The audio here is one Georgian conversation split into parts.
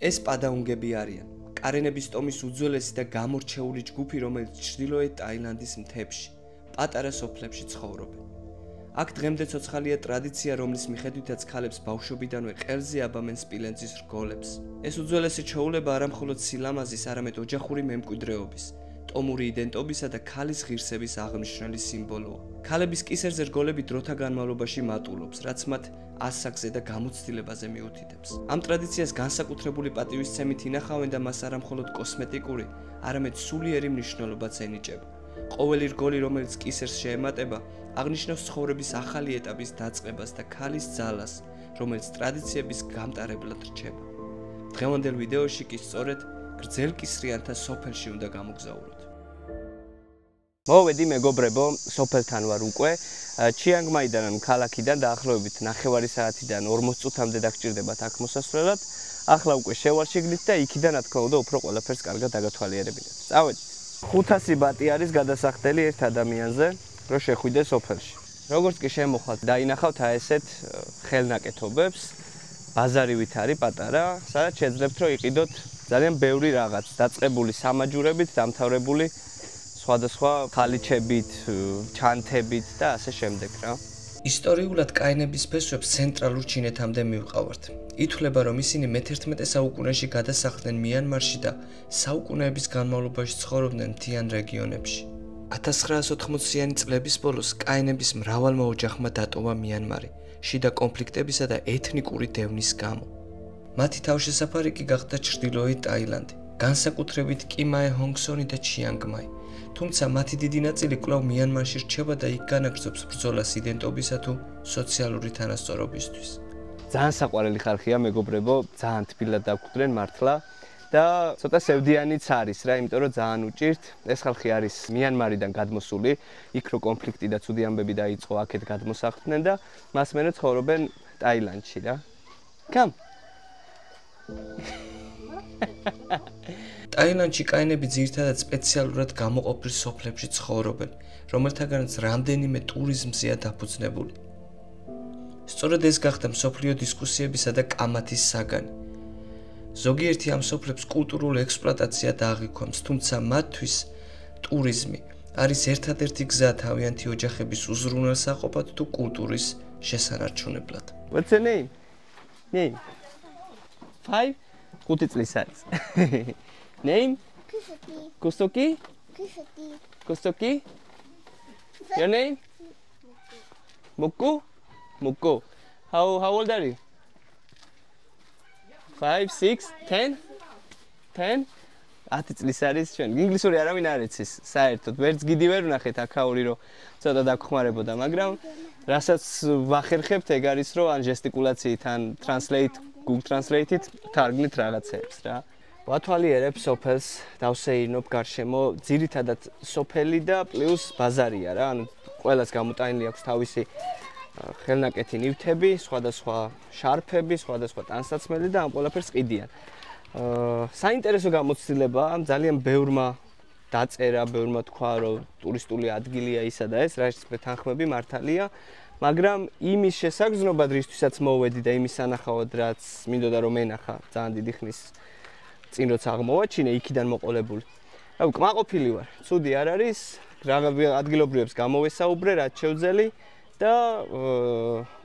ეს პადაუნგები არიან კარენების ტომის უძველესი და გამორჩეული ჯგუფი, რომელიც ჩრდილოეთ ტაილანდის მთებში, პატარა სოფლებში ცხოვრობენ. აქ დღემდე ცოცხალია ტრადიცია, რომლის მიხედვითაც ქალებს ბავშვობიდანვე ყელზე აბამენ სპილენძის რგოლებს. ეს უძველესი ჩვეულება არა მხოლოდ სილამაზის, არამედ ოჯახური მემკვიდრეობის, ტომური იდენტობისა და ქალის ღირსების აღმნიშვნელი სიმბოლოა. ქალების კისერზე რგოლები დროთა განმავლობაში მატულობს, რაც მათ ასაკზე და გამოცდილებაზე მიუთითებს. ამ ტრადიციას განსაკუთრებული პატივისცემით ინახავენ და მას არა მხოლოდ კოსმეტიკური, არამედ სულიერი მნიშვნელობაც ენიჭება. ყოველი რგოლი, რომელიც კისერს შეემატება, აღნიშნავს ცხოვრების ახალი ეტაპის დაწყებას და ქალის ძალას, რომელიც ტრადიციების გამტარებლად რჩება. დღევანდელ ვიდეოში კი სწორედ გრძელკისრიანთა სოფელში უნდა გამოგზაუროთ. მოვედი მეგობრებო, სოფელთან ვარ უკვე. ჩიანგმაიდან ქალაქიდან დაახლოებით 9 საათიდან 40 წუთამდე დაგჭირდებათ აქ მოსასვლელად. ახლა უკვე შევარშიგდით და იქიდან რა თქმა უნდა უფრო ყველაფერს კარგად დაგათვალიერებინეთ. წავედით. 500 ბატი არის გადასახდელი ერთ ადამიანზე, რომ შეხვიდე სოფელში. როგორც კი შემოხვალთ, დაინახავთ ესეთ ხელნაკეთობებს, ბაზარივით არის პატარა, სადაც შეძლებთ რომ იყიდოთ ძალიან ბევრი რაღაც, დაწყებული სამაჯურებით, დამთავრებული სხვადასხვა ხალიჩებით, ჩანთებით და ასე შემდეგ რა. ისტორიულად კაინების ფესვებს ცენტრალურ ჩინეთამდე მივყავართ. ითვლება, რომ ისინი მე-11 საუკუნეში გადასახლდნენ მიანმარში და საუკუნეების განმავლობაში ცხოვრობდნენ მთიან რეგიონებში. 1980-იანი წლების ბოლოს კაინების მრავალმა ოჯახმა დატოვა მიანმარი, შიდა კონფლიქტებისა და ეთნიკური დევნის გამო. მათი თავშესაფარი კი გახდა ჩრდილოეთ ტაილანდი, განსაკუთრებით კიმაე ჰონგსონი და ჩიანგმაი. თუმცა მათი დიდი ნაწილი კვლავ მიანმარში რჩება და იქ განაგრძობს ბრძოლას იდენტობისა თუ სოციალური თანასწორობისთვის. ძალიან საყვარელი ხალხია მეგობრებო, ძალიან თბილად დაგვკვდნენ მართლა და ცოტა სევდიანიც არის რა, იმიტომ რომ ძალიან უჭირთ. ეს ხალხი არის მიანმარიდან გადმოსული, იქ რო კონფლიქტი და ცუდი ამბები დაიწყო, აქეთ გადმოსახლდნენ და მას მერე ცხოვრობენ ტაილანდში რა. Come. ტაილანდში კაინები ძირითადად სპეციალურად გამოყოფილ სოფლებში ცხოვრობენ, რომელთაგანაც რამდენიმე ტურიზმზეა დაფუძნებული. სწორედ ეს გახდა მსოფლიო დისკუსიებისა და კამათის საგანი. ზოგიერთი ამ სოფლებს კულტურულ ექსპლუატაციად აღიქვამს, თუმცა მათთვის ტურიზმი არის ერთადერთი გზა თავიანთი ოჯახების უზრუნველსაყოფად თუ კულტურის შესანარჩუნებლად. What's your name? Name? 5? 5 წლის არის. Name? Kustoki? Kustoki? Your name? Muku? Muku. How old are you? 5, 6, 10? 10? 10 წლის არის ჩვენ. ინგლისური არავინ არ იცის, საერთოდ. ვერც გიდი ვერ ვნახეთ აქაური რომ ცოტა დაგხმარებოდა, მაგრამ რასაც ვახერხებთ ეგ არის რომ ან ჟესტიკულაციით, ან Google Translate-ით თარგმნით რაღაცებს რა. ვათვალიერებ სოფელს, დავსეირნობ გარშემო, ძირითადად სოფელი და პლუს ბაზარია რა. ანუ ყველას გამოტანილი აქვს თავისი ხელნაკეთი ნივთები, სხვადასხვა შარფები, სხვადასხვა ტანსაცმელი და ამ ყველაფერს ყიდიან. საინტერესო გამოცდილებაა, ძალიან ბევრმა დაწერა, ბევრმა თქვა, რომ ტურისტული ადგილია ისა და ეს, რაც თანხმები მართალია, მაგრამ იმის შესაგრძნობად, რისთვისაც მოვედი და იმის სანახავად, რაც მინდოდა რომ ენახა ძალიან დიდი ხნის წინ როცა აღმოვაჩინე იქიდან მოყოლებული. რავი, კმაყოფილი ვარ. ცუდი არ არის, ადგილობრივებს გამოვესაუბრე, რაც შევძელი და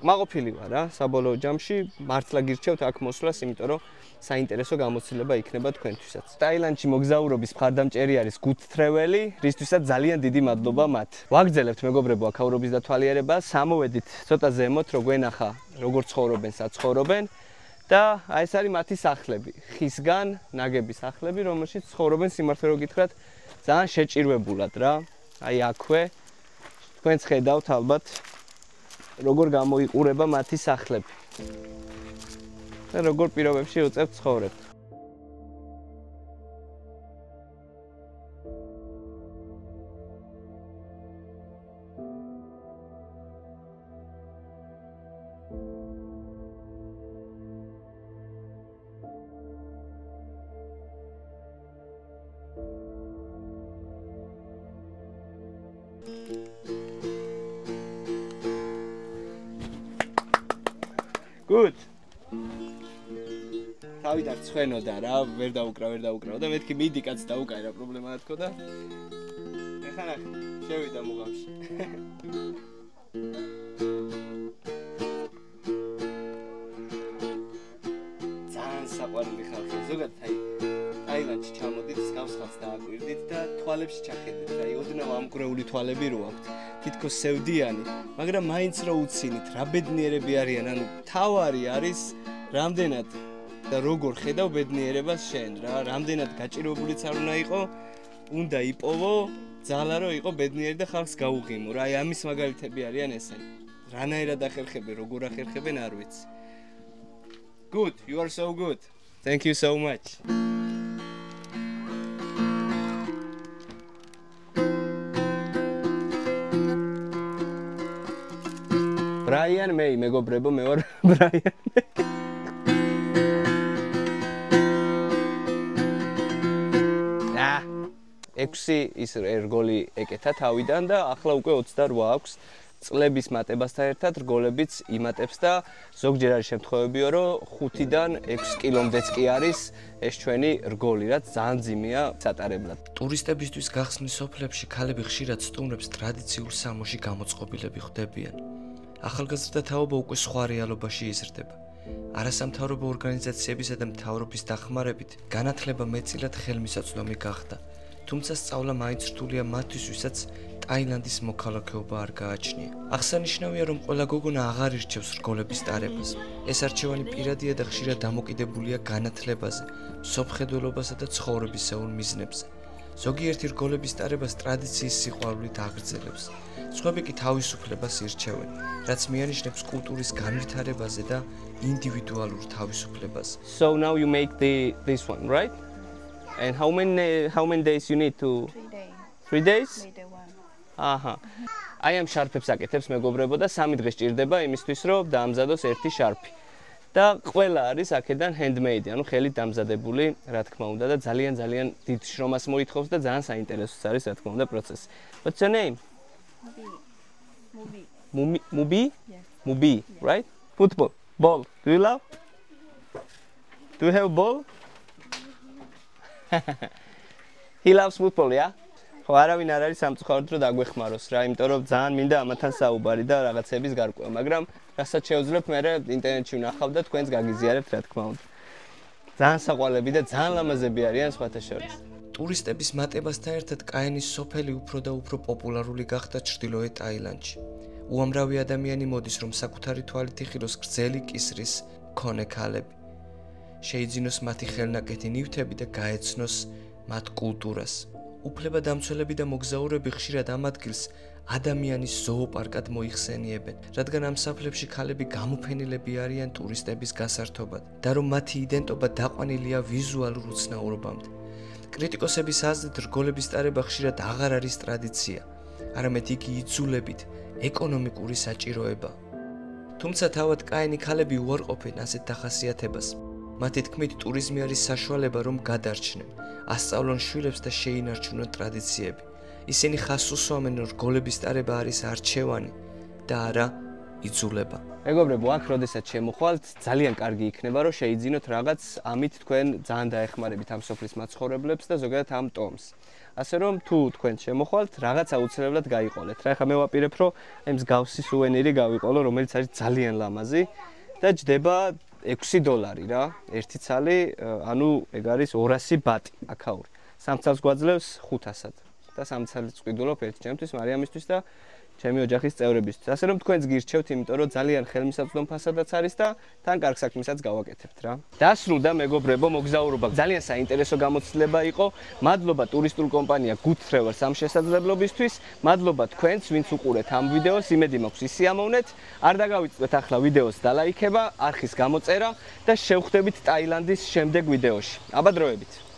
კმაყოფილი ვარ რა, საბოლოო ჯამში მართლა გირჩევთ აქ მოსვლას, იმიტომ რომ საინტერესო გამოცდილება იქნება თქვენთვისაც. ტაილანდში მოგზაურობის მხარდამჭერი არის Good Travel-ი, რისთვისაც ძალიან დიდი მადლობა მათ. ვაგრძელებთ მეგობრებო აქაურობის დათვალიერებას, სამოვედით ცოტა ზემოთ, რო გვენახა როგორ ცხოვრობენ, საცხოვრობენ და ეს არის მათი სახლები, ხისგან ნაგები სახლები, რომელშიც ცხოვრობენ სიმართლე რო გითხრათ, ძალიან შეჭირვებულად რა. აი აქვე თქვენც ხედავთ ალბათ როგორ გამოიყურება მათი სახლები. და როგორ პირობებში უწევთ ცხოვრებთ. Good. თავიდან ცხენოდა რა, ვერ დაუკრავ და მეთქი მიდი კაც დაუკაი რა პრობლემა რა თქო და ეხლა ნახე, შევიდა მუღამში. ძალიან საყვარელი ხალხი, ზოგადად აი ტაილანდში ჩამოდით, სკავს ხალხს დააკვირდით და თვალებში ჩახედით. აი ოდნავ ამგრეული თვალები რო აქვთ. თითქოს სევდიანი, მაგრამ მაინც რო უცინით, რა ბედნიერები არიან, ანუ თავარი არის რამდენად და როგორ ხედავ ბედნიერებას შენ რა, რამდენად გაჭირებულიც არ უნდა იყო, უნდა იპოვო, ძალა რო იყო ბედნიერი და ხალხს გაუღიმო რა, აი ამის მაგალითები არიან ესენი. რანაირად ახერხებენ, როგორ ახერხებენ არ ვიცი. Good, you are so good. Thank you so much. Brian May, მეგობრებო, მე ვარ Brian. ექვსი ის რგოლი ეკეთა თავიდან და ახლა უკვე 28 აქვს. წლების მატებასთან ერთად რგოლებიც იმატებს და ზოგჯერ არის შემთხვევებიო, რომ 5-დან 6 კილომდეც კი არის ეს ჩვენი რგოლი, რაც ძალიან ძიმეა სატარებლად. ტურისტებისთვის გახსნის სოფლებში ქალები ხშირად სტუმრებს ტრადიციულ სამოში გამოწყობილები ხვდებიან. ახალგაზრდა თაობა უკვე სხვა რეალობაში იზრდება. არასამთავრობო ორგანიზაციებისა და მთავრობის დახმარებით განათლება მეტწილად ხელმისაწვდომი გახდა. თუმცა სწავლა მაინც რთულია მათთვის, ვისაც ტაილანდის მოქალაქეობა არ გააჩნია. აღსანიშნავია, რომ ყველა გოგონა აღარ ირჩევს რგოლების ტარებას. ეს არჩევანი პირადია და ხშირად დამოკიდებულია განათლებაზე, სოფხედველობასა და ცხოვრებისეულ მიზნებზე. ზოგიერთი რგოლების ტარებას ტრადიციის სიყვარულით აგრძელებს. სხვები კი თავისუფლებას ირჩევენ, რაც მიანიშნებს კულტურის განვითარებაზე და ინდივიდუალურ თავისუფლებას. So now you make this one, right? And how many days you need to 3 days? აჰა. აი ამ შარფებს აკეთებს მეგობრებო და 3 დღე სჭირდება იმისთვის, რომ დაამზადოს ერთი შარფი. და ყველა არის აქედან handmade, ანუ ხელით დამზადებული, რა თქმა უნდა და ძალიან დიდ შრომას მოითხოვს და ძალიან საინტერესოც არის, რა თქმა უნდა, პროცესი. What's your name? Mubi? Yes. Mubi, right? Football. Ball. Do you love? Do you have a ball? He loves football, yeah? ხო, არავინ არ არის სამწუხაროდ რომ დაგვეხმაროს რა, იმიტომ რომ ძალიან მინდა ამათან საუბარი და რაღაცების გარკვევა, მაგრამ რასაც შევძლებთ, მე ინტერნეტში ვნახავ და თქვენს გაგიზიარებთ, რა თქმა უნდა. ძალიან საყვარლები და ძალიან ლამაზები არიან სხვათა შორის. ტურისტების მატებასთან ერთად კაენის სოფელი უფრო და უფრო პოპულარული გახდა ჩრდილოეთ ტაილანდში. უამრავი ადამიანი მოდის, რომ საკუთარი თვალით იხილოს გრძელი კისრის მქონე ქალები. შეიძინოს მათი ხელნაკეთი ნივთები და გაეცნოს მათ კულტურას. უფლებადამცველები და მოგზაურები ხშირად ამ ადგილს ადამიანის ზოოპარკად მოიხსენიებენ, რადგან ამ საფლებში ქალები გამოფენილები არიან ტურისტების გასართობად და რომ მათი იდენტობა დაყვანილია ვიზუალურ უცნაურობამდე. კრიტიკოსების აზრით რგოლების ტარება ხშირად აღარ არის ტრადიცია, არამედ იგი იძულებით ეკონომიკური საჭიროება. თუმცა თავად კაენი ქალები უარყოფენ ასეთ დახასიათებას. მათი თქმით, ტურიზმი არის საშუალება, რომ გადარჩნენ, ასწავლონ შვილებს და შეინარჩუნონ ტრადიციები. ისინი ხაზს უსვამენ, რომ რგოლების ტარება არის არჩევანი და არა იძულება. მეგობრებო, აქ როდესაც შემოხვალთ, ძალიან კარგი იქნება, რომ შეიძინოთ რაღაც, ამით თქვენ ძალიან დაეხმარებით ამ სოფლის მაცხოვრებლებს და ზოგადად ამ ტომს. ასე რომ თუ თქვენ შემოხვალთ, რაღაც აუცილებლად გაიყოლეთ. რა, ეხლა მე ვაპირებ, რომ აი მსგავსი სუვენირი გავიყოლო, რომელიც არის ძალიან ლამაზი და ჯდება $6 რა, ერთი ცალი, ანუ ეგ არის 200 ბატი აქაური. 3 ცალს გვაძლევს 500-ად და 3 ცალიც ვყიდულობ ერთი ჩემთვის, მარიამისთვის და ჩემი ოჯახის წევრებისთვის. ასე რომ თქვენს გირჩევთ, იმიტომ რომ ძალიან ხელმისაწვდომ ფასადაც არის და თან კარგ საქმესაც გავაკეთებთ რა. დასრულდა მეგობრებო, მოგზაურობა ძალიან საინტერესო გამოცდილება იყო. მადლობა ტურისტულ კომპანია Good Travels ამ შესაძლებლობისთვის. მადლობა თქვენს, ვინც უყურეთ ამ ვიდეოს. იმედი მაქვს ისიამოვნეთ. არ დაგავიწყდეთ ახლა ვიდეოს დალაიქება, არხის გამოწერა და შევხვდებით ტაილანდის შემდეგ ვიდეოში. აბა დროებით.